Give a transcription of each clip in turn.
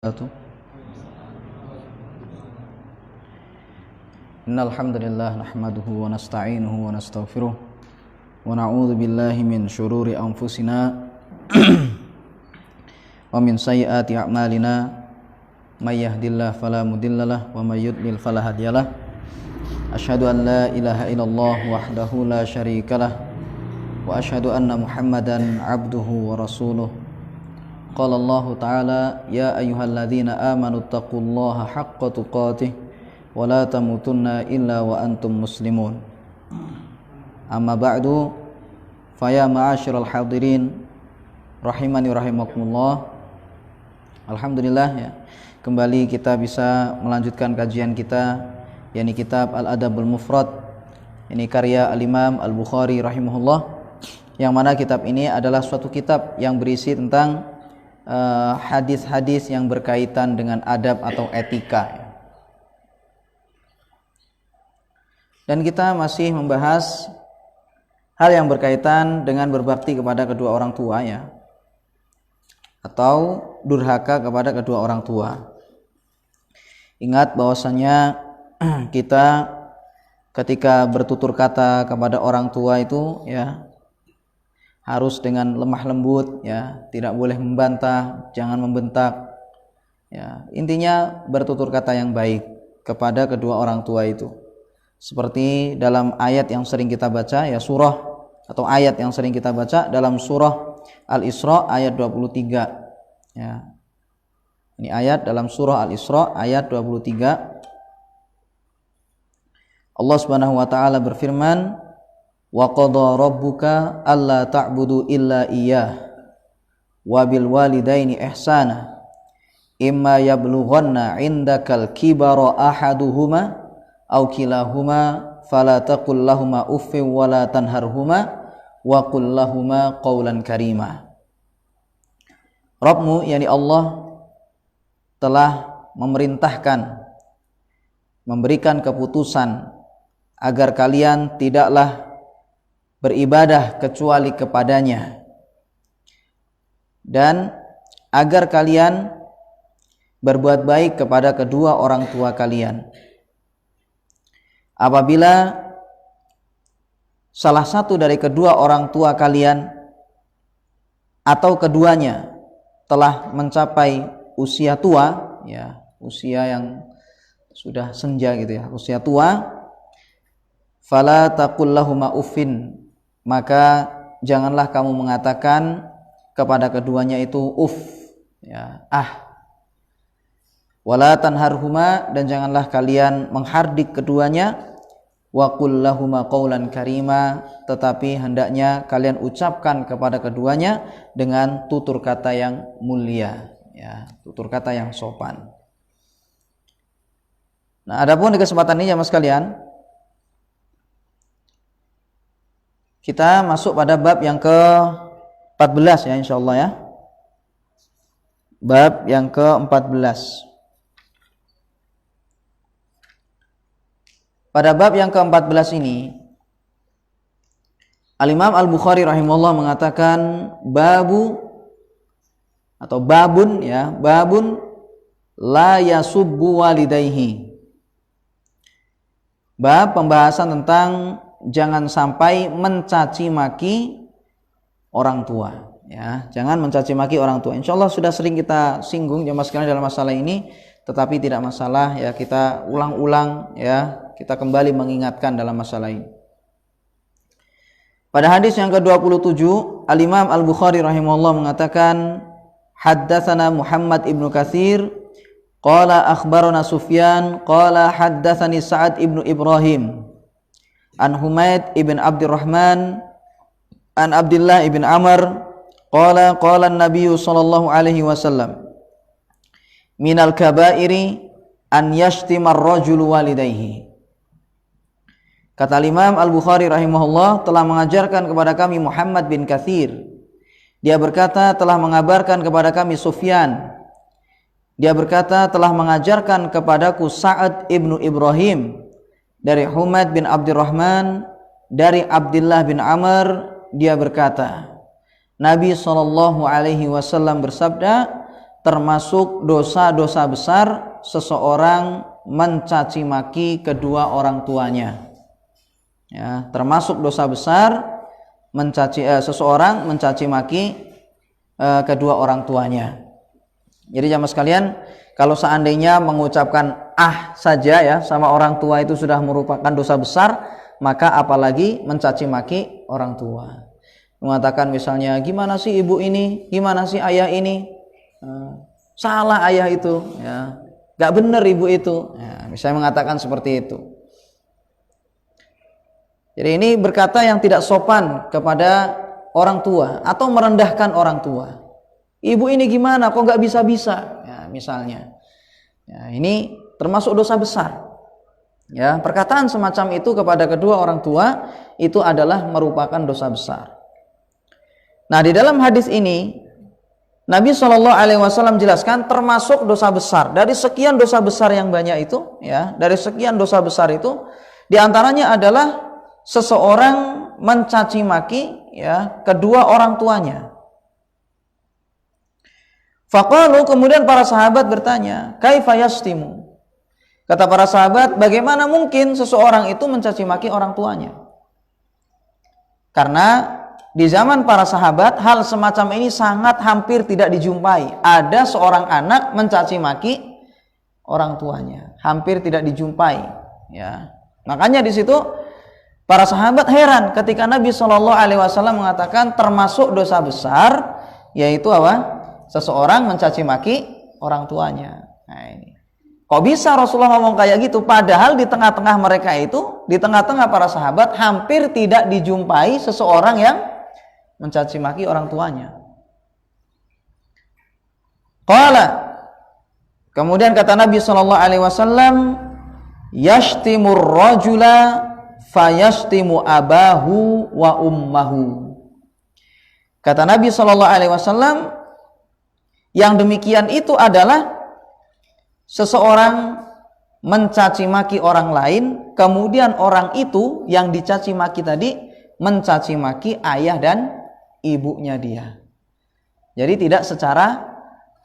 Innal hamdalillah nahmaduhu wa nasta'inuhu wa nastaghfiruh wa na'udzu billahi min shururi anfusina wa min sayyiati a'malina may yahdihillahu fala mudhillalah wa may yudlil fala hadiyalah. Asyhadu an la ilaha illallah wahdahu la syarikalah wa asyhadu anna Muhammadan 'abduhu wa rasuluh. Qala Allah Ta'ala ya ayyuhalladzina amanu taqullaha haqqa tuqatih wa la tamutunna illa wa antum muslimun. Amma ba'du, faya ma'asyiral hadirin rahimani rahimakumullah. Alhamdulillah ya, kembali kita bisa melanjutkan kajian kita, yakni kitab Al-Adabul Mufrad, ini karya Al-Imam Al-Bukhari rahimahullah, yang mana kitab ini adalah suatu kitab yang berisi tentang hadis-hadis yang berkaitan dengan adab atau etika. Dan kita masih membahas hal yang berkaitan dengan berbakti kepada kedua orang tua ya, atau durhaka kepada kedua orang tua. Ingat bahwasanya kita ketika bertutur kata kepada orang tua itu ya harus dengan lemah lembut ya, tidak boleh membantah, jangan membentak ya. Intinya bertutur kata yang baik kepada kedua orang tua itu. Seperti dalam ayat yang sering kita baca ya, surah atau ayat yang sering kita baca dalam surah Al-Isra ayat 23 ya. Ini ayat dalam surah Al-Isra ayat 23. Allah Subhanahu wa taala berfirman, wa qada rabbuka alla ta'budu illa iyyah wa bil walidaini ihsana imma yablughanna 'indakal kibara ahaduhuma aw kilahuma fala taqul lahumā uffin wa la tanharhumā wa qul lahumā qawlan karīmā. Rabbmu yakni Allah telah memerintahkan, memberikan keputusan agar kalian tidaklah beribadah kecuali kepadanya, dan agar kalian berbuat baik kepada kedua orang tua kalian. Apabila salah satu dari kedua orang tua kalian atau keduanya telah mencapai usia tua ya, usia yang sudah senja gitu ya, usia tua, fala taqul lahumā uffin, maka janganlah kamu mengatakan kepada keduanya itu uf ya, wala tanharhuma, dan janganlah kalian menghardik keduanya, wa qul lahumā qawlan karīmā, tetapi hendaknya kalian ucapkan kepada keduanya dengan tutur kata yang mulia ya, tutur kata yang sopan. Nah, adapun di kesempatan ini jamaah sekalian, kita masuk pada bab yang ke-14 ya, insyaallah ya. Bab yang ke-14. Pada bab yang ke-14 ini Al-Imam Al-Bukhari rahimahullah mengatakan babu atau babun ya, babun la yasubbu walidayhi. Bab pembahasan tentang jangan sampai mencaci maki orang tua ya, jangan mencaci maki orang tua. Insyaallah sudah sering kita singgung jemaah sekalian dalam masalah ini, tetapi tidak masalah ya, kita ulang-ulang ya, kita kembali mengingatkan dalam masalah ini. Pada hadis yang ke-27 Al-Imam Al-Bukhari rahimahullah mengatakan, haddatsana Muhammad ibnu Katsir qala akhbarana Sufyan qala haddatsani Sa'ad ibnu Ibrahim an Humaid ibn Abdurrahman an Abdullah ibn Amr qala qala an-nabiy sallallahu alaihi wasallam minal kabairi an yashtima ar-rajulu walidayhi. Kata Imam Al-Bukhari rahimahullah telah mengajarkan kepada kami Muhammad bin Katsir, dia berkata telah mengabarkan kepada kami Sufyan, dia berkata telah mengajarkan kepadaku Sa'ad ibnu Ibrahim dari Humaid bin Abdurrahman dari Abdullah bin Amr, dia berkata Nabi SAW bersabda, termasuk dosa-dosa besar seseorang mencaci maki kedua orang tuanya. Ya, termasuk dosa besar seseorang mencaci maki kedua orang tuanya. Jadi jamaah sekalian, kalau seandainya mengucapkan saja ya sama orang tua itu sudah merupakan dosa besar, maka apalagi mencaci maki orang tua. Mengatakan misalnya, gimana sih ibu ini, gimana sih ayah ini, salah ayah itu, ya, gak bener ibu itu, ya, misalnya mengatakan seperti itu. Jadi ini berkata yang tidak sopan kepada orang tua atau merendahkan orang tua. Ibu ini gimana, kok gak bisa-bisa, ya, misalnya. Ya, ini termasuk dosa besar. Ya, perkataan semacam itu kepada kedua orang tua itu adalah merupakan dosa besar. Nah, di dalam hadis ini Nabi SAW jelaskan termasuk dosa besar. Dari sekian dosa besar yang banyak itu, ya, dari sekian dosa besar itu, di antaranya adalah seseorang mencaci maki, ya, kedua orang tuanya. Faqalu, kemudian para sahabat bertanya, kaifa yastimu? Kata para sahabat, bagaimana mungkin seseorang itu mencaci maki orang tuanya? Karena di zaman para sahabat hal semacam ini sangat hampir tidak dijumpai. Ada seorang anak mencaci maki orang tuanya, hampir tidak dijumpai. Ya, makanya di situ para sahabat heran ketika Nabi SAW mengatakan termasuk dosa besar, yaitu apa? Seseorang mencaci maki orang tuanya. Nah ini, kok bisa Rasulullah ngomong kayak gitu? Padahal di tengah-tengah mereka itu, di tengah-tengah para sahabat hampir tidak dijumpai seseorang yang mencaci maki orang tuanya. Qala, kemudian kata Nabi SAW, yashtimur rajula fayashtimu abahu wa ummahu. Kata Nabi SAW, yang demikian itu adalah seseorang mencaci maki orang lain, kemudian orang itu yang dicaci maki tadi mencaci maki ayah dan ibunya dia. Jadi tidak secara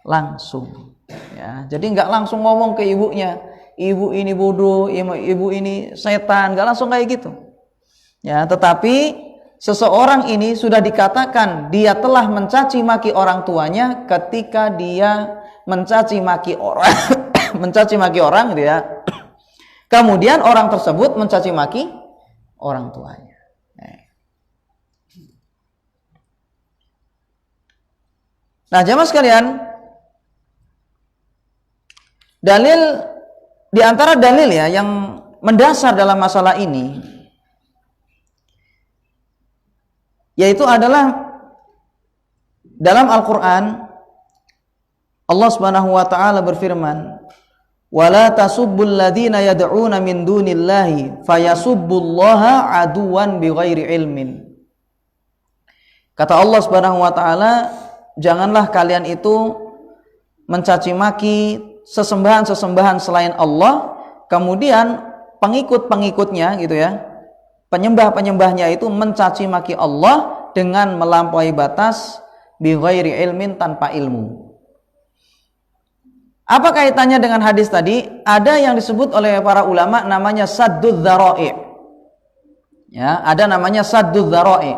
langsung, ya. Jadi nggak langsung ngomong ke ibunya, ibu ini bodoh, ibu ini setan, nggak langsung kayak gitu. Ya, tetapi seseorang ini sudah dikatakan dia telah mencaci maki orang tuanya ketika dia mencaci maki orang, mencaci maki orang, gitu ya. Kemudian orang tersebut mencaci maki orang tuanya. Nah, jamaah sekalian, dalil di antara dalil ya yang mendasar dalam masalah ini yaitu adalah dalam Al-Qur'an Allah Subhanahu wa taala berfirman, "Wala tasubbul ladzina yad'una min dunillahi fayasubbullaha aduwan bighairi ilmin." Kata Allah Subhanahu wa taala, janganlah kalian itu mencaci maki sesembahan-sesembahan selain Allah, kemudian pengikut-pengikutnya gitu ya, penyembah-penyembahnya itu mencaci maki Allah dengan melampaui batas bighairi ilmin, tanpa ilmu. Apa kaitannya dengan hadis tadi? Ada yang disebut oleh para ulama namanya saddud dzara'i. Ya, ada namanya saddud dzara'i.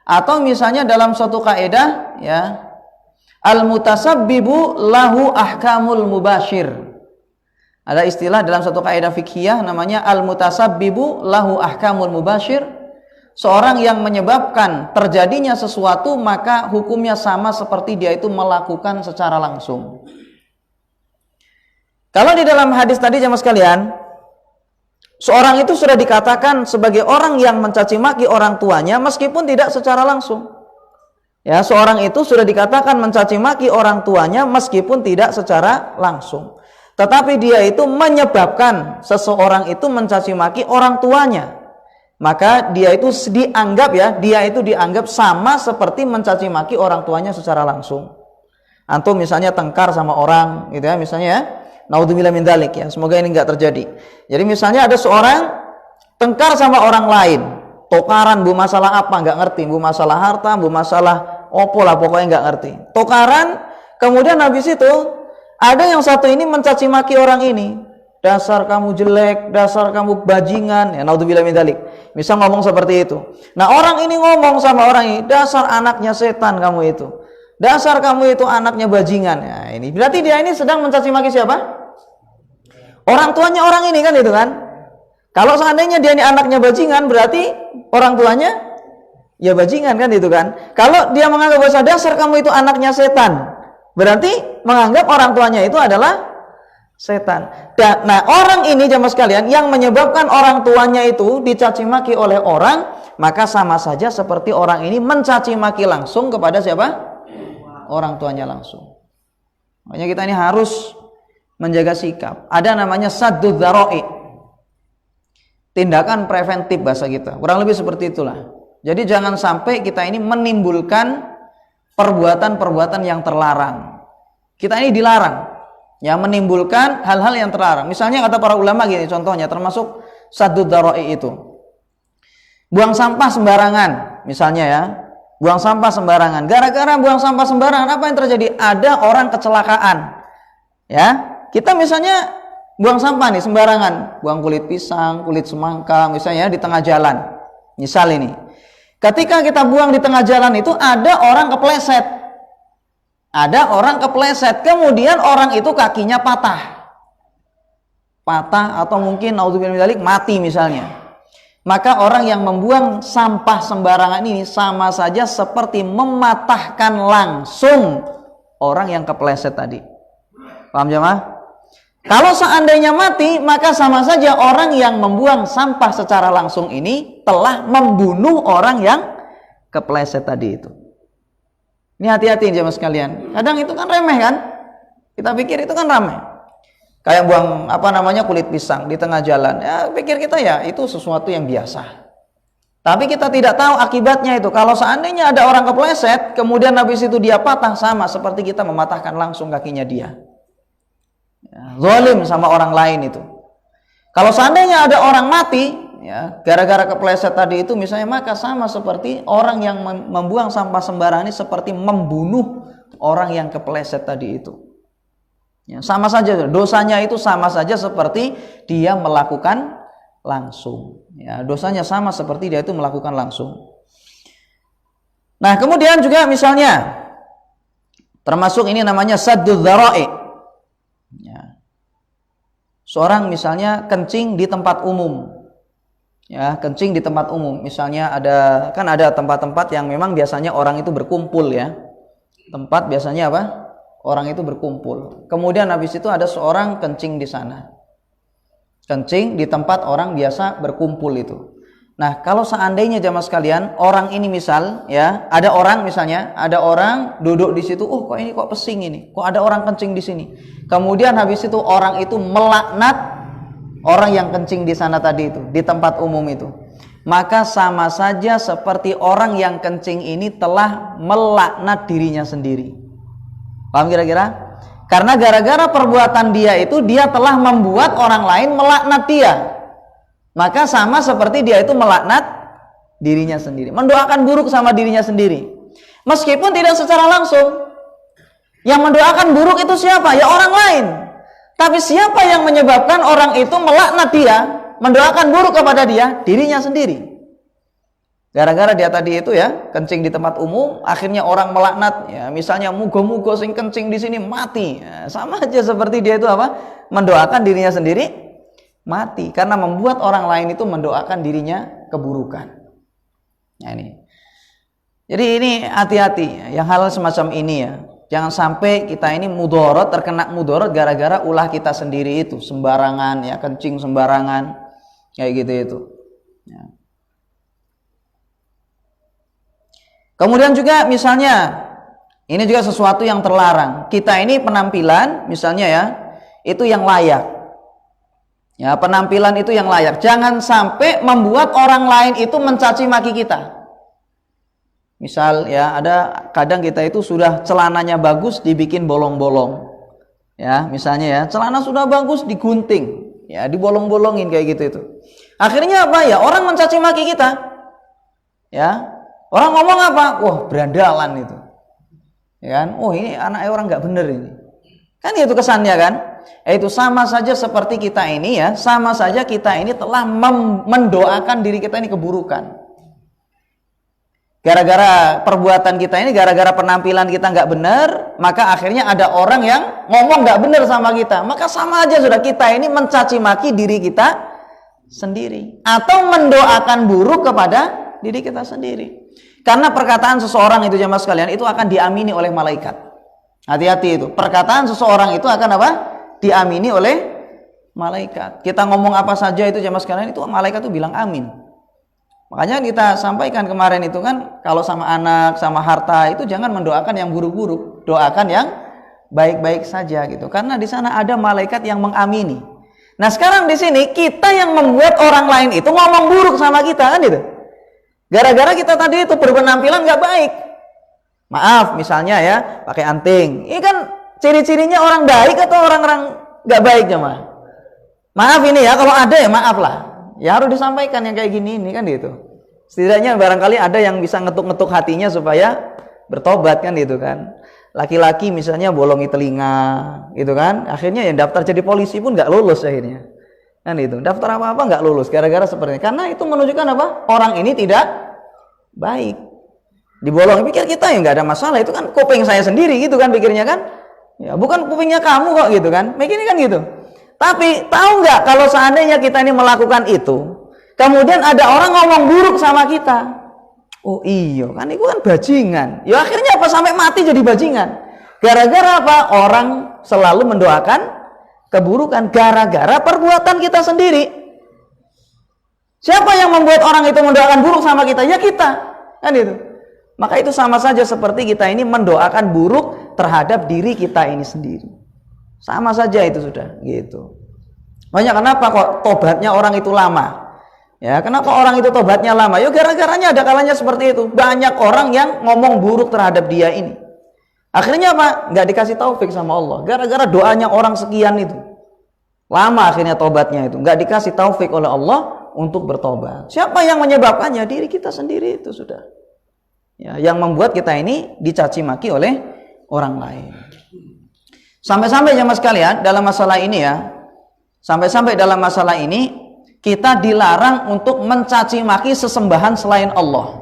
Atau misalnya dalam suatu kaidah ya, al-mutasabbibu lahu ahkamul mubashir. Ada istilah dalam satu kaidah fikhiyah namanya al-mutasabbibu lahu ahkamul mubashir. Seorang yang menyebabkan terjadinya sesuatu maka hukumnya sama seperti dia itu melakukan secara langsung. Kalau di dalam hadis tadi jemaah sekalian, seorang itu sudah dikatakan sebagai orang yang mencaci maki orang tuanya meskipun tidak secara langsung. Ya, seorang itu sudah dikatakan mencaci maki orang tuanya meskipun tidak secara langsung. Tetapi dia itu menyebabkan seseorang itu mencaci maki orang tuanya. Maka dia itu dianggap ya, dia itu dianggap sama seperti mencaci maki orang tuanya secara langsung. Antum misalnya tengkar sama orang gitu ya, misalnya ya, naudzubillah min dzalik ya, semoga ini enggak terjadi. Jadi misalnya ada seorang tengkar sama orang lain, tokaran bu masalah apa enggak ngerti, bu masalah harta, bu masalah opo lah pokoknya enggak ngerti. Tokaran, Kemudian habis itu ada yang satu ini mencaci maki orang ini. Dasar kamu jelek, dasar kamu bajingan. Ya, naudzubillah min dzalik. Misal ngomong seperti itu. Nah, orang ini ngomong sama orang ini, dasar anaknya setan kamu itu. Dasar kamu itu anaknya bajingan. Ya, ini berarti dia ini sedang mencaci maki siapa? Orang tuanya orang ini kan itu kan. Kalau seandainya dia ini anaknya bajingan, berarti orang tuanya ya bajingan kan itu kan. Kalau dia menganggap bahwa dasar kamu itu anaknya setan, berarti menganggap orang tuanya itu adalah setan. Nah, orang ini jamaah sekalian yang menyebabkan orang tuanya itu dicaci maki oleh orang, maka sama saja seperti orang ini mencaci maki langsung kepada siapa? Orang tuanya langsung. Makanya kita ini harus menjaga sikap. Ada namanya saddud dzara'i. Tindakan preventif bahasa kita. Kurang lebih seperti itulah. Jadi jangan sampai kita ini menimbulkan perbuatan-perbuatan yang terlarang. Kita ini dilarang ya menimbulkan hal-hal yang terlarang. Misalnya kata para ulama gini contohnya, termasuk saddud dzara'i itu. Buang sampah sembarangan, misalnya ya. Buang sampah sembarangan. Gara-gara buang sampah sembarangan apa yang terjadi? Ada orang kecelakaan. Ya, kita misalnya buang sampah nih sembarangan, buang kulit pisang, kulit semangka misalnya di tengah jalan. Misal ini. Ketika kita buang di tengah jalan itu ada orang kepleset. Ada orang kepleset, kemudian orang itu kakinya patah. Patah atau mungkin naudzubillah min dzalik mati misalnya. Maka orang yang membuang sampah sembarangan ini sama saja seperti mematahkan langsung orang yang kepleset tadi. Paham jemaah? Kalau seandainya mati, maka sama saja orang yang membuang sampah secara langsung ini telah membunuh orang yang kepleset tadi itu. Ini hati-hati jemaah sekalian. Kadang itu kan remeh kan? Kita pikir itu kan remeh. Kayak buang kulit pisang di tengah jalan. Ya pikir kita ya itu sesuatu yang biasa. Tapi kita tidak tahu akibatnya itu. Kalau seandainya ada orang kepleset, kemudian habis itu dia patah, sama seperti kita mematahkan langsung kakinya dia. Ya, zalim sama orang lain itu. Kalau seandainya ada orang mati, ya gara-gara kepleset tadi itu misalnya, maka sama seperti orang yang membuang sampah sembarangan ini seperti membunuh orang yang kepleset tadi itu. Ya, sama saja dosanya itu sama saja seperti dia melakukan langsung. Ya, dosanya sama seperti dia itu melakukan langsung. Nah, kemudian juga misalnya termasuk ini namanya saddud dzara'i. Ya. Seorang misalnya kencing di tempat umum. Ya, kencing di tempat umum. Misalnya ada tempat-tempat yang memang biasanya orang itu berkumpul ya. Tempat biasanya apa? Orang itu berkumpul. Kemudian habis itu ada seorang kencing di sana. Kencing di tempat orang biasa berkumpul itu. Nah, kalau seandainya jamaah sekalian, orang ini misal ya, ada orang duduk di situ, oh kok ini kok pesing ini, kok ada orang kencing di sini. Kemudian habis itu orang itu melaknat orang yang kencing di sana tadi itu, di tempat umum itu. Maka sama saja seperti orang yang kencing ini telah melaknat dirinya sendiri. Paham kira-kira? Karena gara-gara perbuatan dia itu, dia telah membuat orang lain melaknat dia. Maka sama seperti dia itu melaknat dirinya sendiri, mendoakan buruk sama dirinya sendiri. Meskipun tidak secara langsung. Yang mendoakan buruk itu siapa? Ya orang lain. Tapi siapa yang menyebabkan orang itu melaknat dia, mendoakan buruk kepada dia? Dirinya sendiri. Gara-gara dia tadi itu ya, kencing di tempat umum, akhirnya orang melaknat, ya misalnya mugo-mugo sing kencing di sini mati. Ya, sama aja seperti dia itu apa? Mendoakan dirinya sendiri mati, karena membuat orang lain itu mendoakan dirinya keburukan. Nah ini. Jadi ini hati-hati yang hal semacam ini ya. Jangan sampai kita ini mudorot, terkena mudorot gara-gara ulah kita sendiri itu, sembarangan ya, kencing sembarangan kayak gitu itu. Ya. Kemudian juga misalnya ini juga sesuatu yang terlarang. Kita ini penampilan misalnya ya, itu yang layak. Ya, penampilan itu yang layak. Jangan sampai membuat orang lain itu mencaci maki kita. Misal ya, ada kadang kita itu sudah celananya bagus dibikin bolong-bolong. Ya, misalnya ya, celana sudah bagus digunting, ya, dibolong-bolongin kayak gitu itu. Akhirnya apa ya? Orang mencaci maki kita. Ya. Orang ngomong apa? Wah, berandalan itu. Ya kan? Oh, ini anaknya orang nggak bener ini. Kan itu kesannya kan? Itu sama saja seperti kita ini ya, sama saja kita ini telah mendoakan diri kita ini keburukan. Gara-gara perbuatan kita ini, gara-gara penampilan kita nggak benar, maka akhirnya ada orang yang ngomong nggak benar sama kita. Maka sama aja sudah, kita ini mencaci maki diri kita sendiri, atau mendoakan buruk kepada diri kita sendiri. Karena perkataan seseorang itu jamaah sekalian, itu akan diamini oleh malaikat. Hati-hati itu. Perkataan seseorang itu akan apa? Diamini oleh malaikat. Kita ngomong apa saja itu jamaah sekalian, itu malaikat itu bilang amin. Makanya kita sampaikan kemarin itu kan, kalau sama anak, sama harta itu jangan mendoakan yang buruk-buruk, doakan yang baik-baik saja gitu. Karena di sana ada malaikat yang mengamini. Nah, sekarang di sini kita yang membuat orang lain itu ngomong buruk sama kita kan itu. Gara-gara kita tadi itu berpenampilan nggak baik. Maaf, misalnya ya, pakai anting. Ini kan ciri-cirinya orang baik atau orang-orang nggak baik jemaah? Maaf ini ya, kalau ada ya maaf lah. Ya harus disampaikan yang kayak gini ini kan gitu. Setidaknya barangkali ada yang bisa ngetuk-ngetuk hatinya supaya bertobat kan gitu kan. Laki-laki misalnya bolongi telinga gitu kan. Akhirnya ya daftar jadi polisi pun nggak lulus akhirnya. Kan itu. Daftar apa-apa nggak lulus gara-gara seperti ini. Karena itu menunjukkan apa? Orang ini tidak baik. Dibolong, pikir kita ya nggak ada masalah, itu kan kuping saya sendiri gitu kan pikirnya kan. Ya bukan kupingnya kamu kok gitu kan. Begini kan gitu. Tapi tahu nggak kalau seandainya kita ini melakukan itu, kemudian ada orang ngomong buruk sama kita. Oh iya kan, itu kan bajingan. Ya akhirnya apa, sampai mati jadi bajingan. Gara-gara apa? Orang selalu mendoakan keburukan gara-gara perbuatan kita sendiri. Siapa yang membuat orang itu mendoakan buruk sama kita? Ya kita. Kan itu. Maka itu sama saja seperti kita ini mendoakan buruk terhadap diri kita ini sendiri. Sama saja itu sudah gitu. Makanya kenapa kok tobatnya orang itu lama? Ya, kenapa orang itu tobatnya lama? Ya gara-garanya ada kalanya seperti itu. Banyak orang yang ngomong buruk terhadap dia ini. Akhirnya apa? Nggak dikasih taufik sama Allah. Gara-gara doanya orang sekian itu. Lama akhirnya tobatnya itu. Nggak dikasih taufik oleh Allah untuk bertobat. Siapa yang menyebabkannya? Diri kita sendiri itu sudah. Ya, yang membuat kita ini dicaci maki oleh orang lain. Sampai-sampai jemaah sekalian dalam masalah ini ya, sampai-sampai dalam masalah ini kita dilarang untuk mencaci maki sesembahan selain Allah.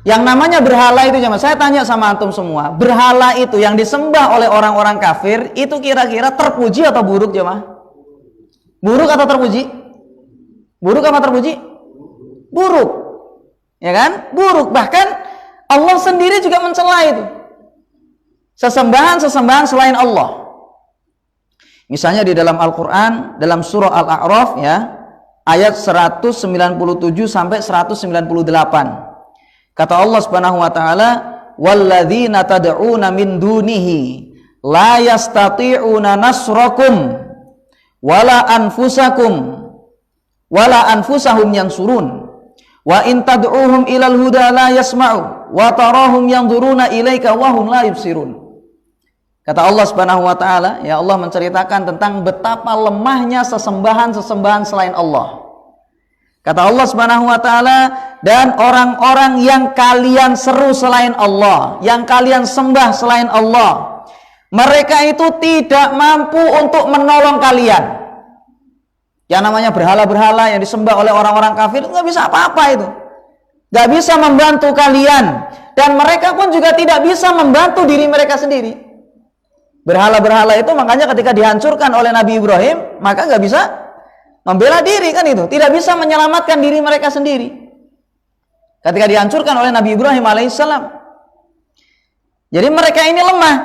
Yang namanya berhala itu jemaah, saya tanya sama antum semua, berhala itu yang disembah oleh orang-orang kafir itu kira-kira terpuji atau buruk jemaah? Buruk atau terpuji? Buruk apa terpuji? Buruk. Ya kan? Buruk. Bahkan Allah sendiri juga mencela itu. Sesembahan-sesembahan selain Allah. Misalnya di dalam Al-Quran, dalam surah Al-A'raf ya, ayat 197 sampai 198. Kata Allah Subhanahu wa taala, "Walladzina tad'una min dunihi la yastati'una nasrakum wala anfusahum yansurun. Wa in tad'uhum ilal huda la yasma'u wa tarahum yanzuruna ilaika wa hum la yubsirun." Kata Allah Subhanahu wa taala, ya Allah menceritakan tentang betapa lemahnya sesembahan-sesembahan selain Allah. Kata Allah Subhanahu wa taala, dan orang-orang yang kalian seru selain Allah, yang kalian sembah selain Allah, mereka itu tidak mampu untuk menolong kalian. Yang namanya berhala-berhala yang disembah oleh orang-orang kafir itu nggak bisa apa-apa itu. Nggak bisa membantu kalian. Dan mereka pun juga tidak bisa membantu diri mereka sendiri. Berhala-berhala itu makanya ketika dihancurkan oleh Nabi Ibrahim, maka nggak bisa membela diri kan itu. Tidak bisa menyelamatkan diri mereka sendiri. Ketika dihancurkan oleh Nabi Ibrahim alaihissalam. Jadi mereka ini lemah.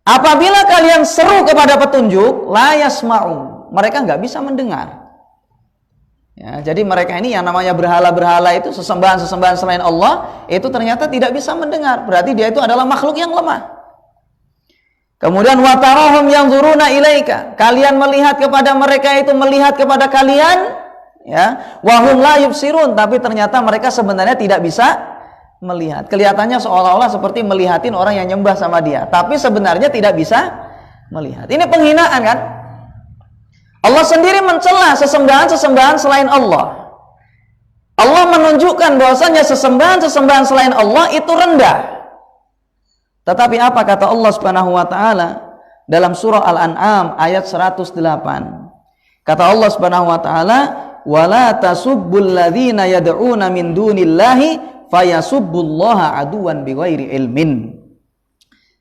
Apabila kalian seru kepada petunjuk, la yasma'u, mereka nggak bisa mendengar. Ya, jadi mereka ini yang namanya berhala-berhala itu, sesembahan-sesembahan selain Allah, itu ternyata tidak bisa mendengar. Berarti dia itu adalah makhluk yang lemah. Kemudian watarahum yanzuruna ilaika, kalian melihat kepada mereka itu melihat kepada kalian, ya, wahum la yubsirun, tapi ternyata mereka sebenarnya tidak bisa melihat. Kelihatannya seolah-olah seperti melihatin orang yang nyembah sama dia, tapi sebenarnya tidak bisa melihat. Ini penghinaan kan? Allah sendiri mencela sesembahan-sesembahan selain Allah. Allah menunjukkan bahwasanya sesembahan-sesembahan selain Allah itu rendah. Tetapi apa kata Allah Subhanahu wa taala dalam surah Al-An'am ayat 108? Kata Allah Subhanahu wa taala, "Wala tasubbul ladzina yad'una min dunillahi fayasubbullaha aduwan bighairi ilmin."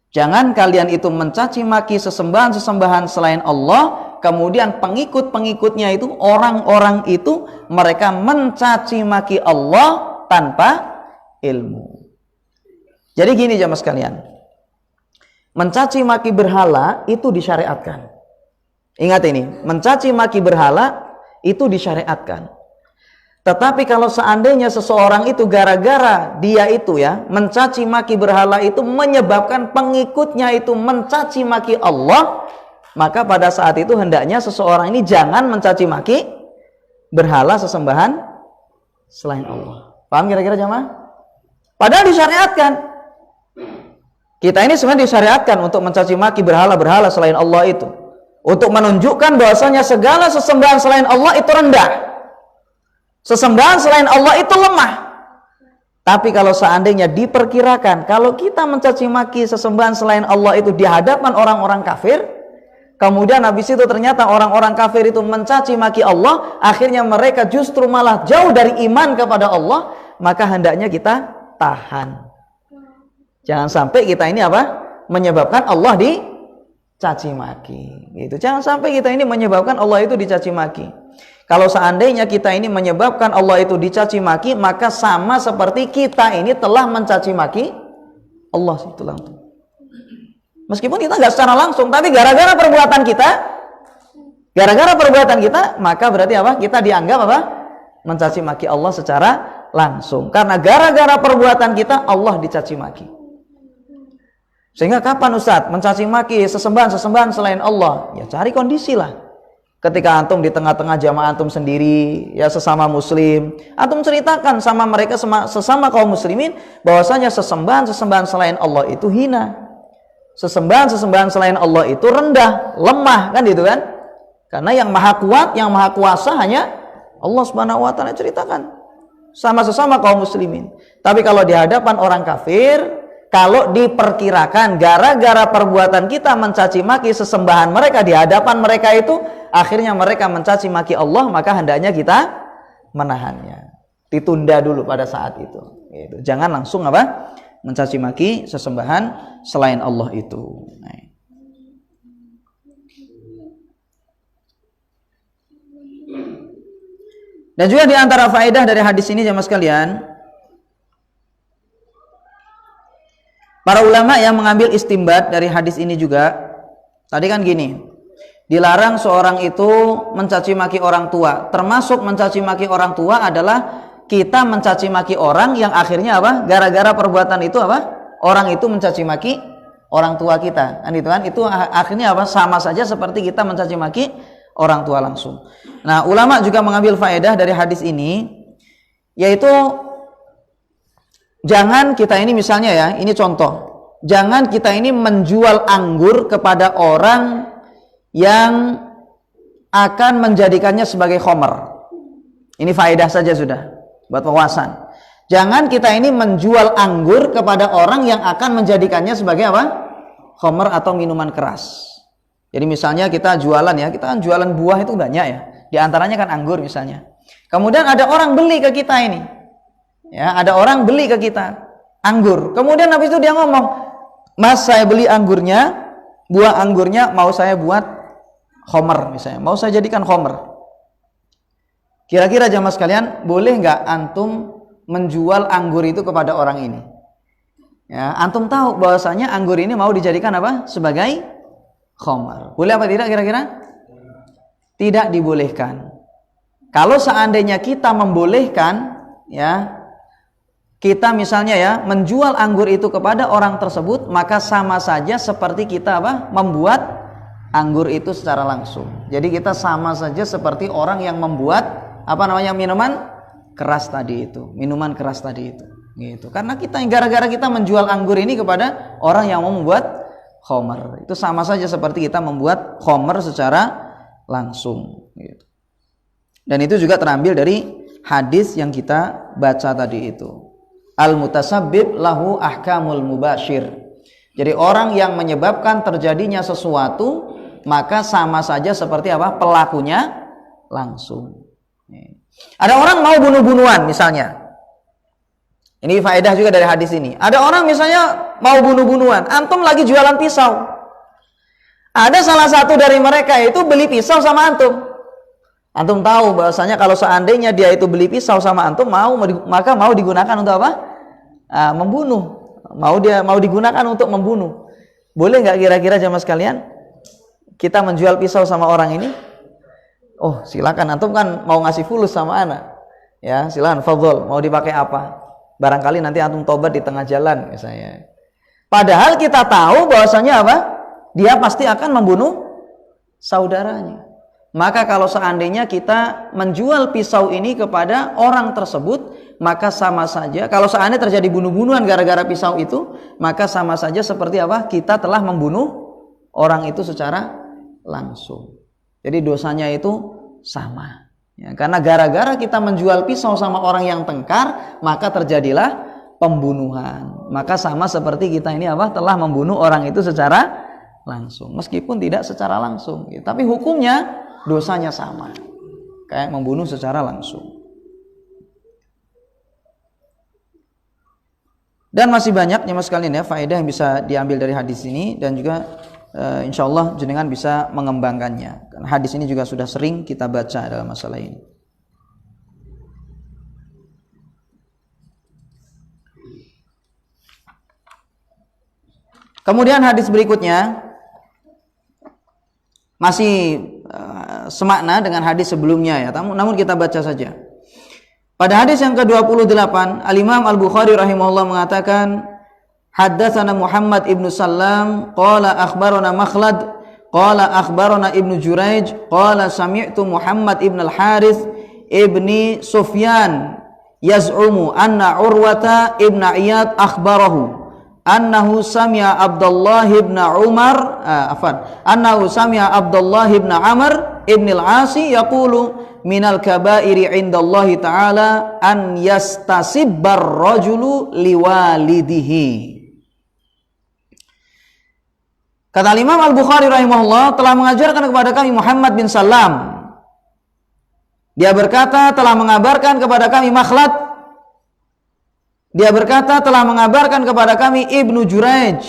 Jangan kalian itu mencaci maki sesembahan-sesembahan selain Allah, kemudian pengikut-pengikutnya itu, orang-orang itu, mereka mencaci maki Allah tanpa ilmu. Jadi gini jamaah sekalian, mencaci maki berhala itu disyariatkan. Ingat ini, mencaci maki berhala itu disyariatkan. Tetapi kalau seandainya seseorang itu gara-gara dia itu ya mencaci maki berhala itu menyebabkan pengikutnya itu mencaci maki Allah, maka pada saat itu hendaknya seseorang ini jangan mencaci maki berhala sesembahan selain Allah. Paham kira-kira jamaah? Padahal disyariatkan. Kita ini sebenarnya disyariatkan untuk mencaci maki berhala-berhala selain Allah itu, untuk menunjukkan bahwasanya segala sesembahan selain Allah itu rendah. Sesembahan selain Allah itu lemah. Tapi kalau seandainya diperkirakan kalau kita mencaci maki sesembahan selain Allah itu di hadapan orang-orang kafir, kemudian habis itu ternyata orang-orang kafir itu mencaci maki Allah, akhirnya mereka justru malah jauh dari iman kepada Allah, maka hendaknya kita tahan. Jangan sampai kita ini menyebabkan Allah dicaci maki. Gitu. Jangan sampai kita ini menyebabkan Allah itu dicaci maki. Kalau seandainya kita ini menyebabkan Allah itu dicaci maki, maka sama seperti kita ini telah mencaci maki Allah itu langsung. Meskipun kita nggak secara langsung, tapi gara-gara perbuatan kita, maka berarti kita dianggap mencaci maki Allah secara langsung. Karena gara-gara perbuatan kita Allah dicaci maki. Sehingga kapan Ustadz mencaci maki sesembahan selain Allah? Ya cari kondisi lah. Ketika antum di tengah-tengah jamaah antum sendiri, ya sesama muslim, antum ceritakan sama mereka sesama kaum muslimin bahwasanya sesembahan selain Allah itu hina. Sesembahan selain Allah itu rendah, lemah, kan gitu kan? Karena yang maha kuat, yang maha kuasa hanya Allah Subhanahu wa taala, ceritakan sama sesama kaum muslimin. Tapi kalau di hadapan orang kafir, kalau diperkirakan gara-gara perbuatan kita mencaci maki sesembahan mereka di hadapan mereka itu, akhirnya mereka mencaci maki Allah, maka hendaknya kita menahannya. Ditunda dulu pada saat itu. Gitu. Jangan langsung mencaci maki sesembahan selain Allah itu. Nah. Dan juga di antara faedah dari hadis ini jemaah sekalian, para ulama yang mengambil istimbat dari hadis ini juga, tadi kan gini, dilarang seorang itu mencaci maki orang tua. Termasuk mencaci maki orang tua adalah kita mencaci maki orang yang akhirnya gara-gara perbuatan itu orang itu mencaci maki orang tua kita. Kan itu kan? Itu akhirnya sama saja seperti kita mencaci maki orang tua langsung. Nah, ulama juga mengambil faedah dari hadis ini, yaitu jangan kita ini misalnya ya, ini contoh, jangan kita ini menjual anggur kepada orang yang akan menjadikannya sebagai khomer. Ini faedah saja sudah buat wawasan. Jangan kita ini menjual anggur kepada orang yang akan menjadikannya sebagai khomer atau minuman keras. Jadi misalnya kita jualan ya, kita kan jualan buah itu banyak ya. Di antaranya kan anggur misalnya. Kemudian ada orang beli ke kita ini. Ya, ada orang beli ke kita anggur. Kemudian habis itu dia ngomong, "Mas, saya beli anggurnya, buah anggurnya mau saya buat khomer misalnya, mau saya jadikan khomer." Kira-kira jamaah sekalian, boleh nggak antum menjual anggur itu kepada orang ini? Ya, antum tahu bahwasanya anggur ini mau dijadikan sebagai khomer. Boleh apa tidak kira-kira? Tidak dibolehkan. Kalau seandainya kita membolehkan, ya, kita misalnya ya menjual anggur itu kepada orang tersebut, maka sama saja seperti kita membuat anggur itu secara langsung. Jadi kita sama saja seperti orang yang membuat minuman keras tadi itu, gitu. Karena kita gara-gara kita menjual anggur ini kepada orang yang mau membuat khomer, itu sama saja seperti kita membuat khomer secara langsung, gitu. Dan itu juga terambil dari hadis yang kita baca tadi itu. Al-mutasabbib lahu ahkamul mubashir. Jadi orang yang menyebabkan terjadinya sesuatu, maka sama saja seperti apa? Pelakunya langsung. Ada orang mau bunuh-bunuhan misalnya. Ini faedah juga dari hadis ini. Ada orang misalnya mau bunuh-bunuhan, antum lagi jualan pisau. Ada salah satu dari mereka itu beli pisau sama antum. Antum tahu bahwasanya kalau seandainya dia itu beli pisau sama antum, maka mau digunakan untuk apa? Membunuh. Mau digunakan untuk membunuh. Boleh nggak kira-kira jamaah sekalian? Kita menjual pisau sama orang ini? Oh, silakan, antum kan mau ngasih fulus sama ana. Ya, silakan, fadhol, mau dipakai apa? Barangkali nanti antum tobat di tengah jalan misalnya. Padahal kita tahu bahwasanya apa? Dia pasti akan membunuh saudaranya. Maka kalau seandainya kita menjual pisau ini kepada orang tersebut, maka sama saja. Kalau seandainya terjadi bunuh-bunuhan gara-gara pisau itu, maka sama saja seperti apa? Kita telah membunuh orang itu secara langsung. Jadi dosanya itu sama. Ya, karena gara-gara kita menjual pisau sama orang yang tengkar, maka terjadilah pembunuhan. Maka sama seperti kita ini apa? Telah membunuh orang itu secara langsung, meskipun tidak secara langsung. Ya, tapi hukumnya dosanya sama, kayak membunuh secara langsung. Dan masih banyak ya mas sekalian ya faedah yang bisa diambil dari hadis ini, dan juga insyaallah jenengan bisa mengembangkannya. Karena hadis ini juga sudah sering kita baca dalam masalah ini. Kemudian hadis berikutnya masih semakna dengan hadis sebelumnya ya, namun kita baca saja. Pada hadis yang ke-28, Al-Imam Al-Bukhari rahimahullah mengatakan, haddatsana Muhammad ibnu Sallam qala akhbarana Makhlad qala akhbarana Ibnu Jurayj qala sami'tu Muhammad ibn al-Harith ibni Sufyan yaz'umu anna Urwata ibn Iyad akhbarahu annahu sami'a Abdullah ibn Umar annahu sami'a Abdullah ibn Amr ibn al-Asi yaqulu minal kabairi indallahi ta'ala an yastasibbar rajulu liwalidihi. Kata Imam Al-Bukhari rahimahullah, telah mengajarkan kepada kami Muhammad bin Salam. Dia berkata telah mengabarkan kepada kami Makhlad. Dia berkata telah mengabarkan kepada kami Ibnu Jurayj.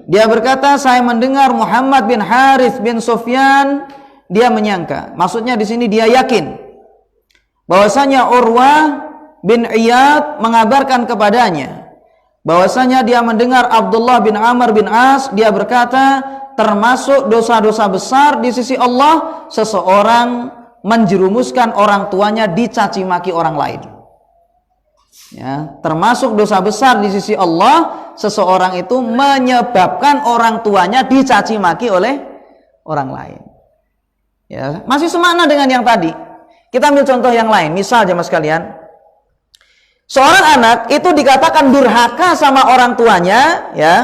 Dia berkata saya mendengar Muhammad bin Harith bin Sufyan. Dia menyangka, maksudnya di sini dia yakin bahwasanya Urwah bin Iyad mengabarkan kepadanya bahwasanya dia mendengar Abdullah bin Amr bin As. Dia berkata termasuk dosa-dosa besar di sisi Allah seseorang menjerumuskan orang tuanya dicaci maki orang lain. Ya, termasuk dosa besar di sisi Allah seseorang itu menyebabkan orang tuanya dicaci maki oleh orang lain. Ya, masih semakna dengan yang tadi. Kita ambil contoh yang lain. Misal jemaah sekalian, seorang anak itu dikatakan durhaka sama orang tuanya, ya,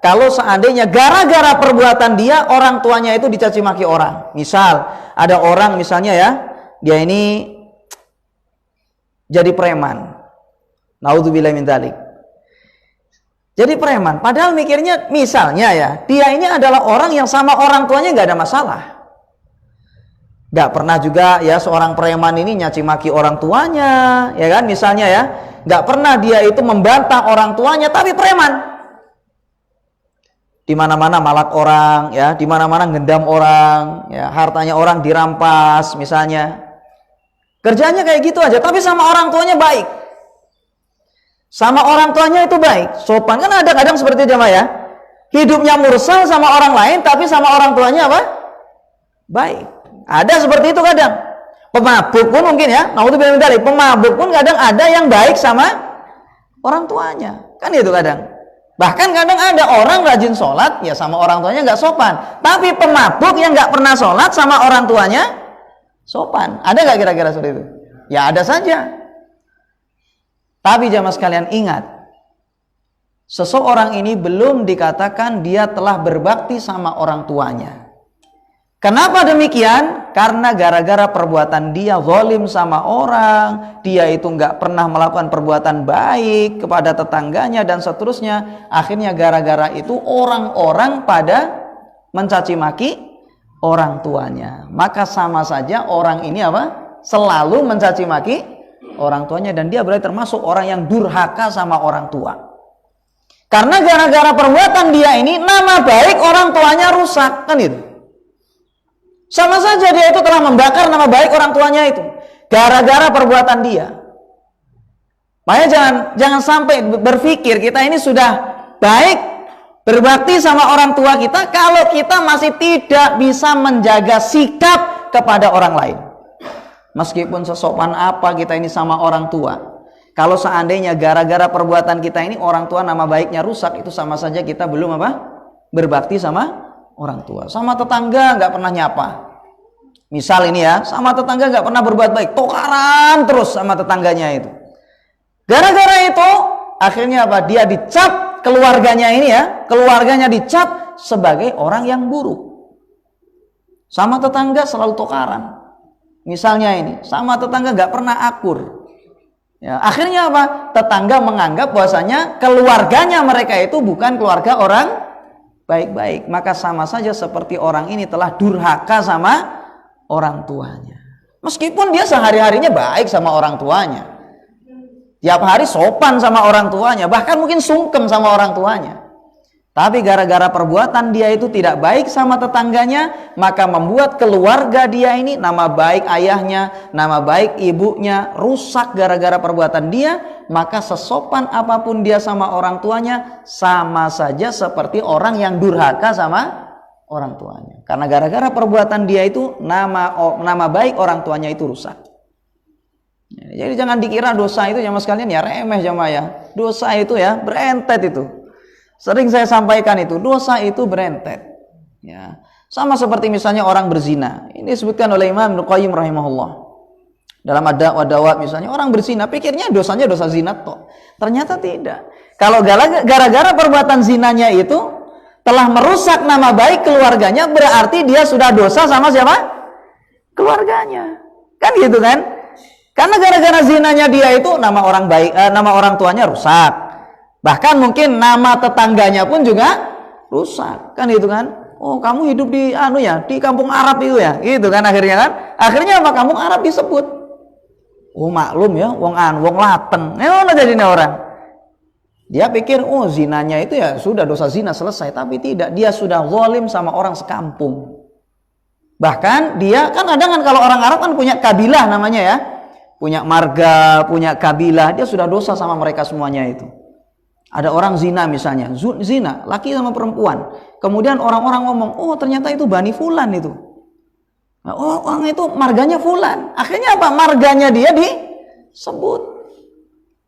kalau seandainya gara-gara perbuatan dia orang tuanya itu dicaci maki orang. Misal ada orang misalnya ya, dia ini jadi preman. Naudzubillahi min dzalik. Jadi preman, padahal mikirnya misalnya ya, dia ini adalah orang yang sama orang tuanya nggak ada masalah. Gak pernah juga ya seorang preman ini nyaci maki orang tuanya, ya kan, misalnya ya, gak pernah dia itu membantah orang tuanya, tapi preman. Di mana-mana malak orang, ya, di mana-mana ngendam orang, ya, hartanya orang dirampas misalnya. Kerjanya kayak gitu aja, tapi sama orang tuanya baik. Sama orang tuanya itu baik, sopan. Kan ada kadang seperti itu jemaah ya. Hidupnya mursal sama orang lain, tapi sama orang tuanya apa? Baik. Ada seperti itu kadang. Pemabuk pun mungkin ya, naudzubillah min dzalik, pemabuk pun kadang ada yang baik sama orang tuanya. Kan itu kadang. Bahkan kadang ada orang rajin sholat, ya sama orang tuanya nggak sopan. Tapi pemabuk yang nggak pernah sholat sama orang tuanya sopan. Ada nggak kira-kira seperti itu? Ya ada saja. Tapi jamaah sekalian ingat, seseorang ini belum dikatakan dia telah berbakti sama orang tuanya. Kenapa demikian? Karena gara-gara perbuatan dia zalim sama orang, dia itu nggak pernah melakukan perbuatan baik kepada tetangganya dan seterusnya. Akhirnya gara-gara itu orang-orang pada mencaci maki orang tuanya. Maka sama saja orang ini apa? Selalu mencaci maki orang tuanya, dan dia berarti termasuk orang yang durhaka sama orang tua. Karena gara-gara perbuatan dia ini nama baik orang tuanya rusak, kan itu. Sama saja dia itu telah membakar nama baik orang tuanya itu gara-gara perbuatan dia. Makanya jangan sampai berpikir kita ini sudah baik, berbakti sama orang tua kita kalau kita masih tidak bisa menjaga sikap kepada orang lain. Meskipun sesopan apa kita ini sama orang tua, kalau seandainya gara-gara perbuatan kita ini orang tua nama baiknya rusak, itu sama saja kita belum apa? Berbakti sama orang tua. Sama tetangga nggak pernah nyapa. Misal ini ya, sama tetangga nggak pernah berbuat baik, tukaran terus sama tetangganya itu. Gara-gara itu akhirnya apa? Dia dicap keluarganya ini ya, keluarganya dicap sebagai orang yang buruk. Sama tetangga selalu tukaran. Misalnya ini, sama tetangga nggak pernah akur. Ya, akhirnya apa? Tetangga menganggap bahwasanya keluarganya mereka itu bukan keluarga orang baik-baik. Maka sama saja seperti orang ini telah durhaka sama orang tuanya. Meskipun dia sehari-harinya baik sama orang tuanya, tiap hari sopan sama orang tuanya, bahkan mungkin sungkem sama orang tuanya, tapi gara-gara perbuatan dia itu tidak baik sama tetangganya, maka membuat keluarga dia ini, nama baik ayahnya, nama baik ibunya rusak gara-gara perbuatan dia. Maka sesopan apapun dia sama orang tuanya, sama saja seperti orang yang durhaka sama orang tuanya. Karena gara-gara perbuatan dia itu nama baik orang tuanya itu rusak. Jadi jangan dikira dosa itu jamaah sekalian ya remeh jamaah ya. Dosa itu ya berentet itu. Sering saya sampaikan itu, dosa itu berentet. Ya. Sama seperti misalnya orang berzina. Ini disebutkan oleh Imam Ibnu Qayyim rahimahullah. Dalam Ad-Dawa misalnya, orang berzina pikirnya dosanya dosa zina toh. Ternyata tidak. Kalau gara-gara perbuatan zinanya itu telah merusak nama baik keluarganya, berarti dia sudah dosa sama siapa? Keluarganya. Kan gitu kan? Karena gara-gara zinanya dia itu nama orang tuanya rusak. Bahkan mungkin nama tetangganya pun juga rusak. Kan gitu kan? Oh, kamu hidup di di kampung Arab itu ya. Gitu kan akhirnya kan? Akhirnya apa? Kampung Arab disebut. Oh, maklum ya, wong lateng. Mana jadinya orang? Dia pikir, oh zinanya itu ya sudah dosa zina selesai. Tapi tidak, dia sudah zalim sama orang sekampung. Bahkan dia kan kadang kalau orang Arab kan punya kabilah namanya ya. Punya marga, punya kabilah. Dia sudah dosa sama mereka semuanya itu. Ada orang zina misalnya. Zina, laki sama perempuan. Kemudian orang-orang ngomong, oh ternyata itu Bani Fulan itu. Nah, oh orang itu marganya Fulan. Akhirnya apa? Marganya dia disebut.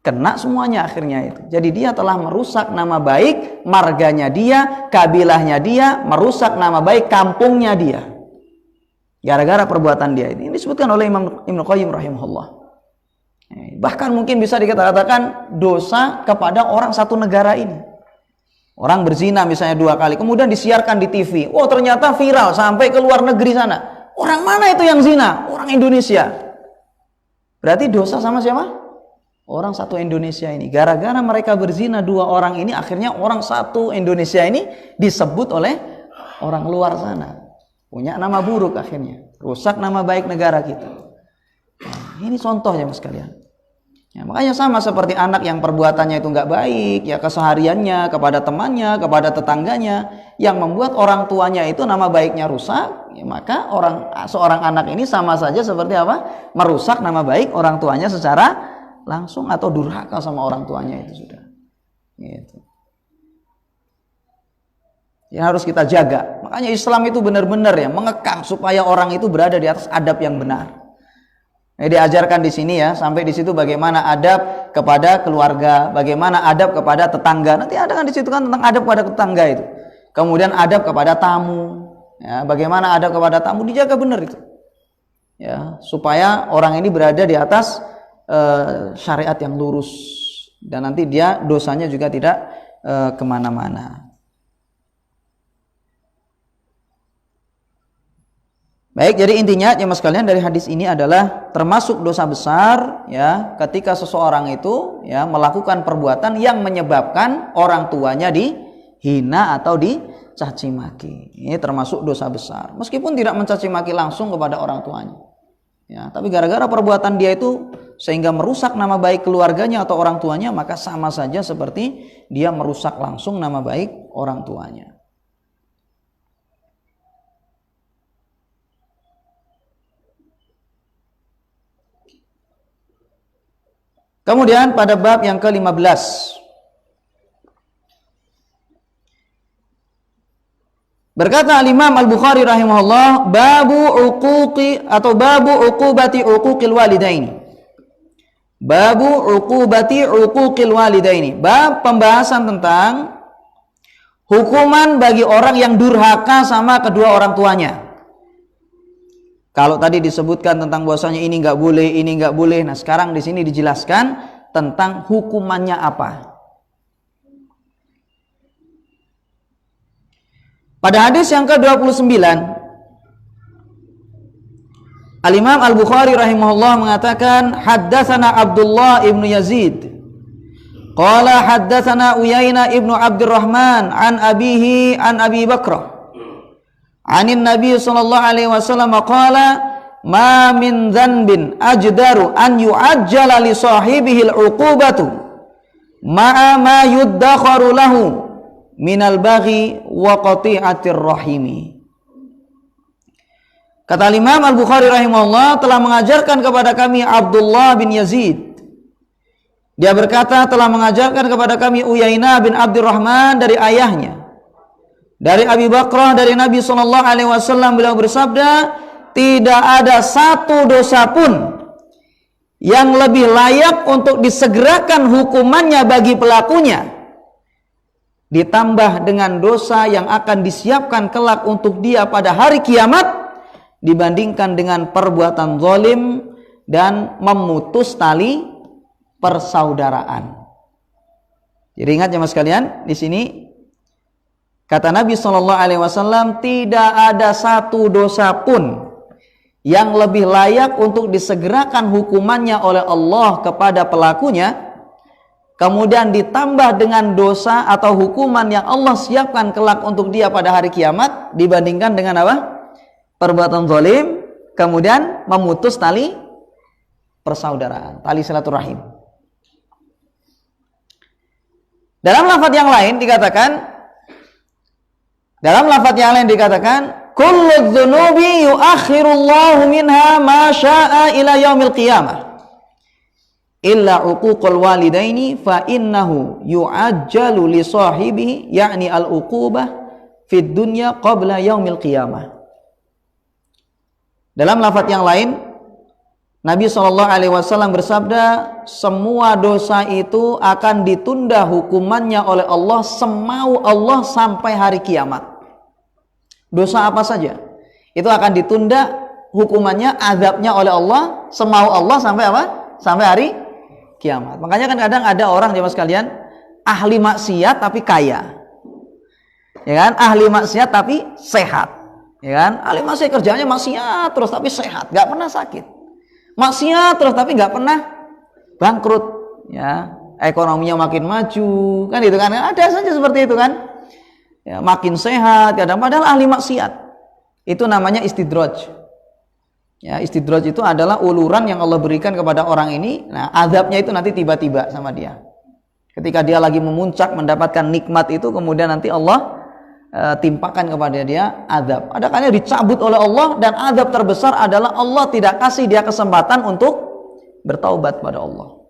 Kena semuanya akhirnya itu. Jadi dia telah merusak nama baik marganya dia, kabilahnya dia, merusak nama baik kampungnya dia. Gara-gara perbuatan dia ini disebutkan oleh Imam Ibnu Qayyim rahimahullah. Bahkan mungkin bisa dikatakan dosa kepada orang satu negara ini. Orang berzina misalnya 2 kali, kemudian disiarkan di TV. Oh ternyata viral sampai ke luar negeri sana. Orang mana itu yang zina? Orang Indonesia. Berarti dosa sama siapa? Orang satu Indonesia ini. Gara-gara mereka berzina 2 orang ini, akhirnya orang satu Indonesia ini disebut oleh orang luar sana. Punya nama buruk akhirnya. Rusak nama baik negara kita. Nah, ini contohnya mas kalian. Ya, makanya sama seperti anak yang perbuatannya itu nggak baik, ya kesehariannya kepada temannya, kepada tetangganya, yang membuat orang tuanya itu nama baiknya rusak, ya, maka seorang anak ini sama saja seperti apa? Merusak nama baik orang tuanya secara langsung atau durhaka sama orang tuanya itu sudah. Gitu. Yang harus kita jaga. Makanya Islam itu benar-benar ya mengekang supaya orang itu berada di atas adab yang benar. Diajarkan di sini ya, sampai di situ bagaimana adab kepada keluarga, bagaimana adab kepada tetangga. Nanti ada kan di situ kan tentang adab kepada tetangga itu. Kemudian adab kepada tamu. Ya, bagaimana adab kepada tamu dijaga benar itu. Ya, supaya orang ini berada di atas syariat yang lurus, dan nanti dia dosanya juga tidak kemana-mana. Baik, jadi intinya jemaah sekalian dari hadis ini adalah termasuk dosa besar ya ketika seseorang itu ya melakukan perbuatan yang menyebabkan orang tuanya dihina atau dicaci maki. Ini termasuk dosa besar. Meskipun tidak mencaci maki langsung kepada orang tuanya. Ya, tapi gara-gara perbuatan dia itu sehingga merusak nama baik keluarganya atau orang tuanya, maka sama saja seperti dia merusak langsung nama baik orang tuanya. Kemudian pada bab yang ke-15 berkata Al-Imam Al-Bukhari rahimahullah, babu uquqi atau babu uqubati uquqil walidaini. Babu uqubati uquqil walidaini. Bab pembahasan tentang hukuman bagi orang yang durhaka sama kedua orang tuanya. Kalau tadi disebutkan tentang bahwasanya ini nggak boleh, ini nggak boleh. Nah, sekarang di sini dijelaskan tentang hukumannya apa. Pada hadis yang ke-29, Al-Imam Al-Bukhari rahimahullah mengatakan, haddatsana Abdullah ibnu Yazid. Qala haddatsana Uyainah ibnu Abdurrahman an abihi an Abi Bakrah. Anin Nabi sallallahu alaihi wasallam qala ma min dhanbin ajdaru an yu'ajjala li sahibihi al-uqubatu ma'a ma yuddakharu lahu minal baghi wa qati'atir rahimi. Kata Imam Al-Bukhari rahimahullah telah mengajarkan kepada kami Abdullah bin Yazid. Dia berkata telah mengajarkan kepada kami Uyainah bin Abdurrahman dari ayahnya. Dari Abi Bakrah dari Nabi sallallahu alaihi wasallam, beliau bersabda, tidak ada satu dosa pun yang lebih layak untuk disegerakan hukumannya bagi pelakunya ditambah dengan dosa yang akan disiapkan kelak untuk dia pada hari kiamat dibandingkan dengan perbuatan zalim dan memutus tali persaudaraan. Jadi ingat ya mas sekalian, di sini kata Nabi SAW, tidak ada satu dosa pun yang lebih layak untuk disegerakan hukumannya oleh Allah kepada pelakunya, kemudian ditambah dengan dosa atau hukuman yang Allah siapkan kelak untuk dia pada hari kiamat, dibandingkan dengan apa? Perbuatan zalim, kemudian memutus tali persaudaraan, tali silaturahim. Dalam lafaz yang lain dikatakan, kullu dzunubi yuakhirullahu minha ma syaa ila yaumil qiyamah illa uququl walidaini fa innahu yu'ajjalu li sahibihi yakni al-uqubah fid dunya qabla yaumil qiyamah. Dalam lafaz yang lain Nabi SAW bersabda, semua dosa itu akan ditunda hukumannya oleh Allah semau Allah sampai hari kiamat. Dosa apa saja itu akan ditunda hukumannya, azabnya oleh Allah semau Allah sampai apa? Sampai hari kiamat. Makanya kan kadang ada orang jemaah sekalian ahli maksiat tapi kaya, ya kan? Ahli maksiat tapi sehat, ya kan? Ahli maksiat kerjanya maksiat terus tapi sehat, nggak pernah sakit. Maksiat terus tapi nggak pernah bangkrut, ya. Ekonominya makin maju, kan itu kan? Ada saja seperti itu kan? Ya, makin sehat kadang padahal ahli maksiat. Itu namanya istidraj. Ya, istidraj itu adalah uluran yang Allah berikan kepada orang ini. Nah, azabnya itu nanti tiba-tiba sama dia. Ketika dia lagi memuncak mendapatkan nikmat itu, kemudian nanti Allah timpakan kepada dia azab. Ada kalanya dicabut oleh Allah, dan azab terbesar adalah Allah tidak kasih dia kesempatan untuk bertaubat pada Allah.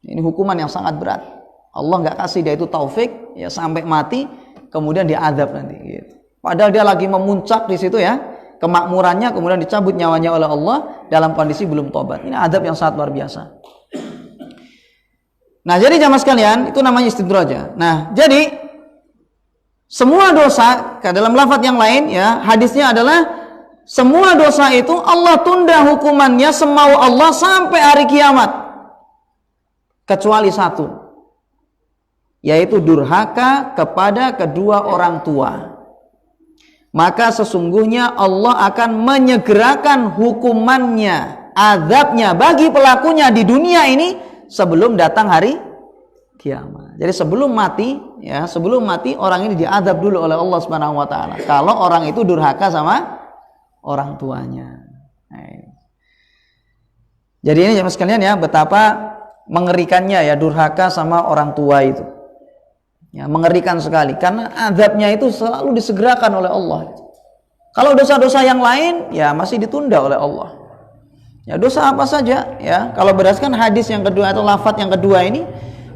Ini hukuman yang sangat berat. Allah nggak kasih dia itu taufik ya sampai mati, kemudian dia azab nanti gitu. Padahal dia lagi memuncak di situ ya, kemakmurannya, kemudian dicabut nyawanya oleh Allah dalam kondisi belum tobat. Ini azab yang sangat luar biasa. Nah, jadi jamaah sekalian, itu namanya istidraj. Nah, jadi semua dosa, dalam lafaz yang lain ya, hadisnya adalah semua dosa itu Allah tunda hukumannya semau Allah sampai hari kiamat. Kecuali satu, yaitu durhaka kepada kedua orang tua. maka sesungguhnya Allah akan menyegerakan hukumannya, azabnya bagi pelakunya di dunia ini sebelum datang hari kiamat. Jadi sebelum mati, ya, sebelum mati orang ini diazab dulu oleh Allah Subhanahu wa taala. Kalau orang itu durhaka sama orang tuanya. Nah, jadi ini jemaah sekalian ya, betapa mengerikannya ya durhaka sama orang tua itu. Ya, mengerikan sekali karena azabnya itu selalu disegerakan oleh Allah. Kalau dosa-dosa yang lain ya masih ditunda oleh Allah. Ya, dosa apa saja ya, kalau berdasarkan hadis yang kedua atau lafaz yang kedua ini,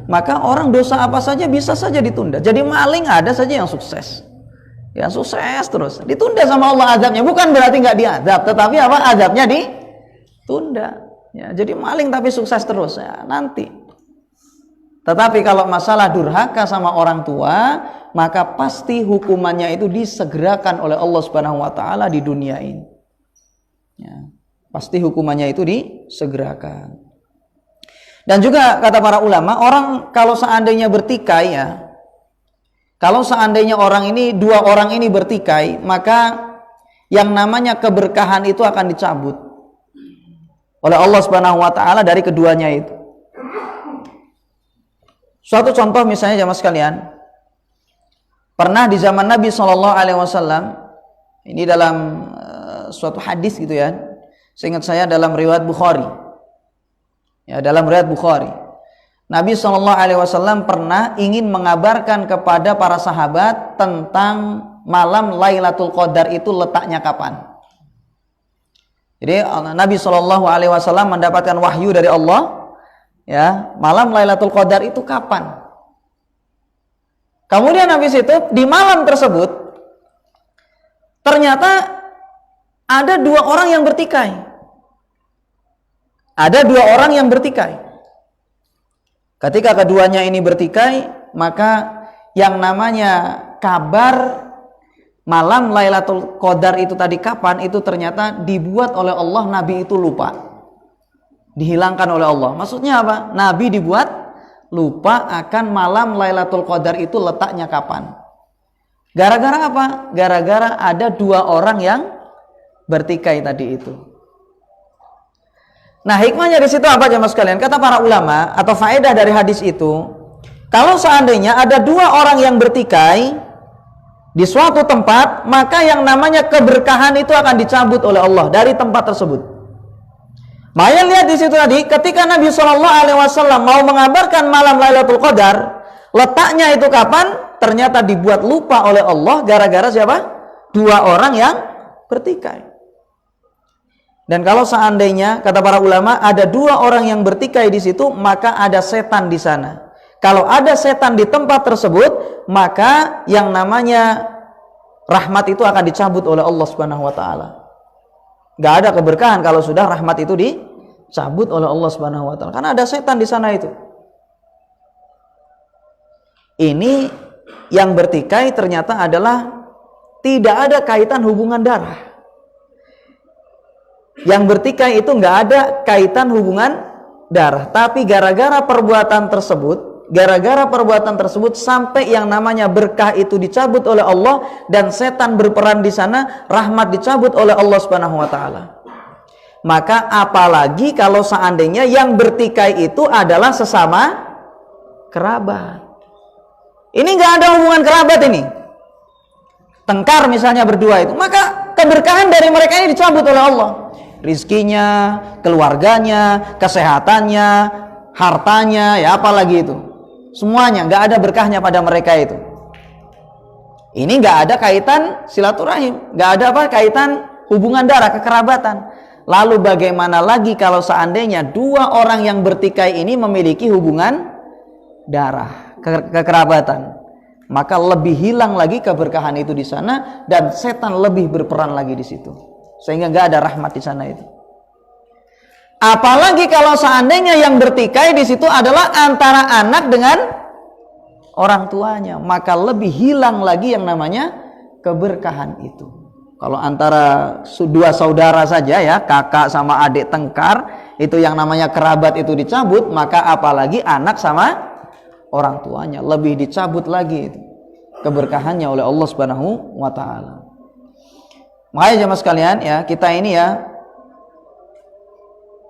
maka orang dosa apa saja bisa saja ditunda. Jadi maling ada saja yang sukses. Ya, sukses terus. Ditunda sama Allah azabnya, bukan berarti nggak diazab, tetapi apa? Azabnya ditunda. Ya, jadi maling tapi sukses terus ya nanti. Tetapi kalau masalah durhaka sama orang tua, maka pasti hukumannya itu disegerakan oleh Allah Subhanahu wa taala di dunia ini. Ya, pasti hukumannya itu disegerakan. Dan juga kata para ulama, orang kalau seandainya bertikai ya, kalau seandainya dua orang ini bertikai, maka yang namanya keberkahan itu akan dicabut oleh Allah Subhanahu wa taala dari keduanya itu. Suatu contoh misalnya jamaah sekalian, pernah di zaman Nabi SAW, ini dalam suatu hadis gitu ya, seingat saya dalam riwayat Bukhari, ya dalam riwayat Bukhari, Nabi SAW pernah ingin mengabarkan kepada para sahabat tentang malam Lailatul Qadar itu letaknya kapan. Jadi Nabi SAW mendapatkan wahyu dari Allah. Ya, malam Lailatul Qadar itu kapan? Kemudian habis itu di malam tersebut ternyata ada dua orang yang bertikai. Ada dua orang yang bertikai. Ketika keduanya ini bertikai, maka yang namanya kabar malam Lailatul Qadar itu tadi kapan, itu ternyata dibuat oleh Allah, Nabi itu lupa. Dihilangkan oleh Allah. Maksudnya apa? Nabi dibuat lupa akan malam Lailatul Qadar itu letaknya kapan. Gara-gara apa? Gara-gara ada dua orang yang bertikai tadi itu. Nah, hikmahnya di situ apa jemaah sekalian? Kata para ulama atau faedah dari hadis itu, kalau seandainya ada dua orang yang bertikai di suatu tempat, maka yang namanya keberkahan itu akan dicabut oleh Allah dari tempat tersebut. Makanya lihat di situ tadi, ketika Nabi SAW mau mengabarkan malam Lailatul Qadar, letaknya itu kapan? Ternyata dibuat lupa oleh Allah gara-gara siapa? Dua orang yang bertikai. Dan kalau seandainya kata para ulama ada dua orang yang bertikai di situ, maka ada setan di sana. Kalau ada setan di tempat tersebut, maka yang namanya rahmat itu akan dicabut oleh Allah Subhanahu wa taala. Gak ada keberkahan kalau sudah rahmat itu dicabut oleh Allah Subhanahu wa taala. Karena ada setan di sana itu. Ini yang bertikai ternyata adalah tidak ada kaitan hubungan darah. Yang bertikai itu nggak ada kaitan hubungan darah, tapi gara-gara perbuatan tersebut sampai yang namanya berkah itu dicabut oleh Allah dan setan berperan di sana, rahmat dicabut oleh Allah Subhanahu wa taala. Maka apalagi kalau seandainya yang bertikai itu adalah sesama kerabat. Ini nggak ada hubungan kerabat ini. Tengkar misalnya berdua itu, maka keberkahan dari mereka ini dicabut oleh Allah. Rizkinya, keluarganya, kesehatannya, hartanya, ya apalagi itu. Semuanya nggak ada berkahnya pada mereka itu. Ini nggak ada kaitan silaturahim, nggak ada apa kaitan hubungan darah, kekerabatan. Lalu bagaimana lagi kalau seandainya dua orang yang bertikai ini memiliki hubungan darah, kekerabatan? Maka lebih hilang lagi keberkahan itu di sana dan setan lebih berperan lagi di situ. Sehingga nggak ada rahmat di sana itu. Apalagi kalau seandainya yang bertikai di situ adalah antara anak dengan orang tuanya, maka lebih hilang lagi yang namanya keberkahan itu. Kalau antara dua saudara saja ya, kakak sama adik tengkar, itu yang namanya kerabat itu dicabut, maka apalagi anak sama orang tuanya, lebih dicabut lagi itu keberkahannya oleh Allah Subhanahu wa taala. Makanya jemaah sekalian ya, kita ini ya,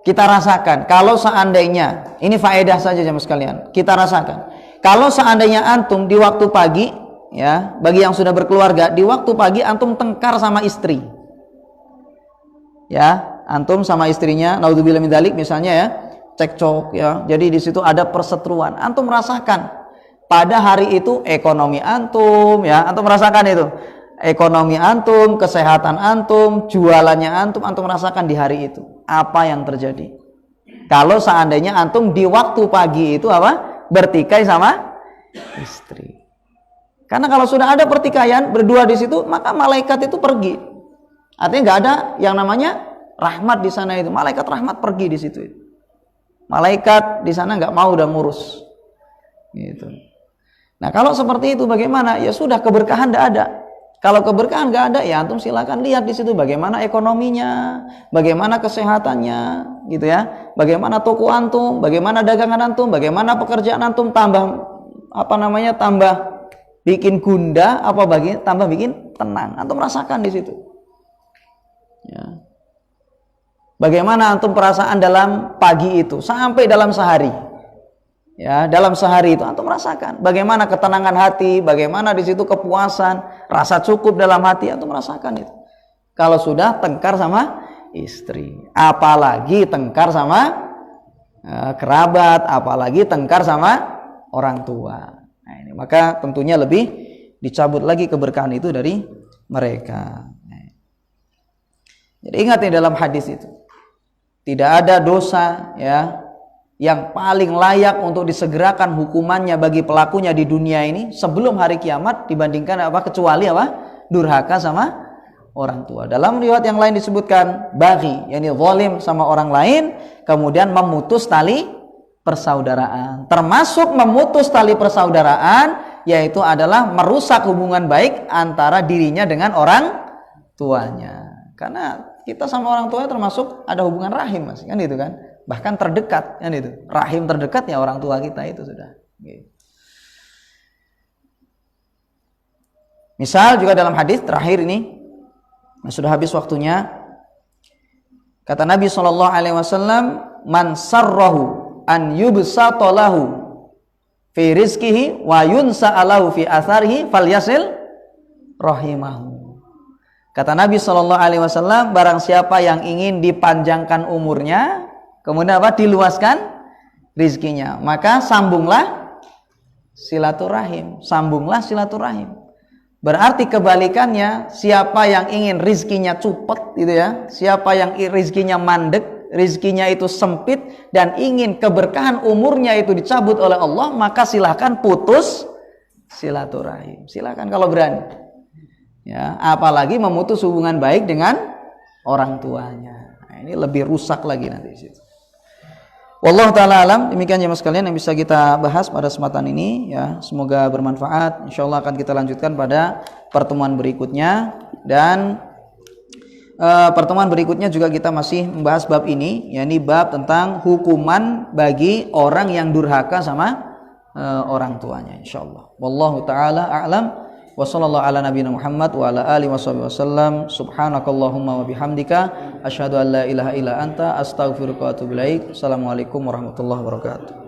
kita rasakan kalau seandainya, ini faedah saja jemaah sekalian, kita rasakan kalau seandainya antum di waktu pagi ya, bagi yang sudah berkeluarga, di waktu pagi antum tengkar sama istri ya, antum sama istrinya, naudzubillah min dzalik misalnya ya, cekcok ya, jadi di situ ada perseteruan, antum merasakan pada hari itu ekonomi antum ya, antum merasakan itu ekonomi antum, kesehatan antum, jualannya antum merasakan di hari itu apa yang terjadi kalau seandainya antum di waktu pagi itu apa, bertikai sama istri. Karena kalau sudah ada pertikaian berdua di situ, maka malaikat itu pergi. Artinya nggak ada yang namanya rahmat di sana itu. Malaikat rahmat pergi di situ. Malaikat di sana nggak mau udah ngurus. Gitu. Nah kalau seperti itu bagaimana? Ya sudah, keberkahan nggak ada. Kalau keberkahan nggak ada, ya antum silakan lihat di situ bagaimana ekonominya, bagaimana kesehatannya, gitu ya. Bagaimana toko antum, bagaimana dagangan antum, bagaimana pekerjaan antum tambah tambah bikin gundah, tambah bikin tenang. Antum merasakan di situ. Ya. Bagaimana antum perasaan dalam pagi itu sampai dalam sehari. Ya, dalam sehari itu antum merasakan bagaimana ketenangan hati, bagaimana di situ kepuasan, rasa cukup dalam hati, antum merasakan itu. Kalau sudah tengkar sama istri, apalagi tengkar sama kerabat, apalagi tengkar sama orang tua. Nah, ini maka tentunya lebih dicabut lagi keberkahan itu dari mereka. Jadi ingat nih dalam hadis itu, tidak ada dosa ya yang paling layak untuk disegerakan hukumannya bagi pelakunya di dunia ini sebelum hari kiamat dibandingkan kecuali durhaka sama orang tua. Dalam riwayat yang lain disebutkan baghi, yakni zalim sama orang lain, kemudian memutus tali persaudaraan. Termasuk memutus tali persaudaraan yaitu adalah merusak hubungan baik antara dirinya dengan orang tuanya. Karena kita sama orang tua termasuk ada hubungan rahim, Mas, kan gitu kan? Bahkan terdekat kan itu, rahim terdekat ya orang tua kita itu sudah gitu. Misal juga dalam hadis terakhir ini, sudah habis waktunya, kata Nabi SAW, man sarrahu an yubsata lahu fi rizqihi wa yunsa'alahu fi atharihi falyasil rahimahu. Kata Nabi SAW, barang siapa yang ingin dipanjangkan umurnya, kemudian diluaskan rizkinya, maka sambunglah silaturahim. Sambunglah silaturahim. Berarti kebalikannya, siapa yang ingin rizkinya cepat gitu ya, siapa yang rizkinya mandek, rizkinya itu sempit dan ingin keberkahan umurnya itu dicabut oleh Allah, maka silahkan putus silaturahim. Silahkan kalau berani. Ya, apalagi memutus hubungan baik dengan orang tuanya. Nah, ini lebih rusak lagi nanti di situ. Wallahu taala alam, demikian jemaah sekalian yang bisa kita bahas pada kesempatan ini ya, semoga bermanfaat. Insyaallah akan kita lanjutkan pada pertemuan berikutnya, dan pertemuan berikutnya juga kita masih membahas bab ini, yakni bab tentang hukuman bagi orang yang durhaka sama orang tuanya, insyaallah. Wallahu taala a'lam. Wa sallallahu ala nabiyina Muhammad wa ala alihi wasallam. Subhanakallahumma wa bihamdika asyhadu an la ilaha illa anta astaghfiruka wa atubu ilaik. Assalamualaikum warahmatullahi wabarakatuh.